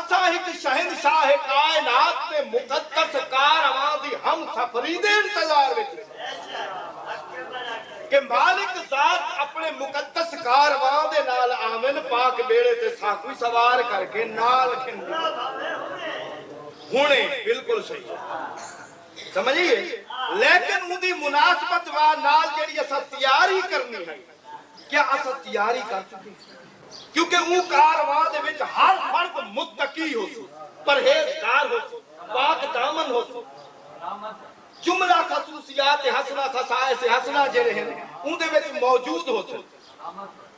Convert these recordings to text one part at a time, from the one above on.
اسا ایک شہنشاہ کائنات میں مقدس کارواں دی ہم سفری دے انتظار وچ کہ مالک ذات اپنے مقدس کارواں دے نال آمن پاک بیڑے تے ساکوی سوار کر کے نال کھندی ہونے بالکل صحیح سمجھئے لیکن ان دی مناسبت نال جڑی اسا تیاری کرنی ہے کیا اسا تیاری کر چکے کیونکہ وہ کارواں دے وچ ہر فرد متقی ہو سی پرہیزگار ہو سی پاک دامن ہو سی جملہ خصوصیات حسنہ خصائص حسنہ جڑے ہیں ان دے وچ موجود ہو سی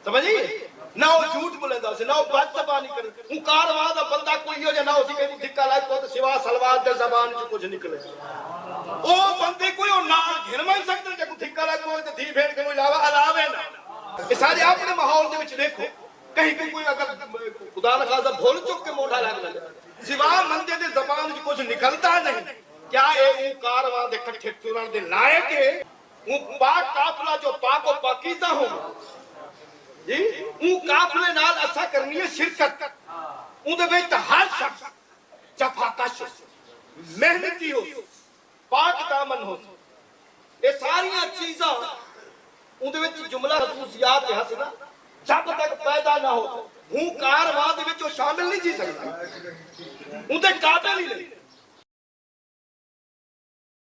سمجھئے نہ وہ جھوٹ بولندا سی نہ وہ بد زبانی کرے وہ کارواں دا بندہ کوئی ہو جے نہ اسی کوئی دھکا لائے کو سوا سلوات دے زبان چ کچھ نکلے او بندے کوئی او نال گھر نہیں سکتے کہ کوئی دھکا لائے کوئی تے دھی بھیڑ کے علاوہ نہ اس سارے اپنے ماحول دے وچ دیکھو کہیں کوئی اگر خدا نہ خاصا بھول چک کے موٹا لگ لگے سوا مندے دے زبان چ کچھ نکلتا نہیں کیا اے کارواں دے کٹھے ٹرن دے لائق ہے وہ پاک قافلہ جو پاک و پاکیزہ ہو جی وہ قافلے نال اسا کرنی ہے شرکت اون دے وچ ہر شخص جفاکش محنتی ہو پاک دامن ہو یہ ساریاں چیزاں اون دے وچ جملہ خصوصیات حسنہ جب تک پیدا نہ ہو ہوں کارواں دے وچ شامل نہیں جی سکتا اون دے قابل ہی نہیں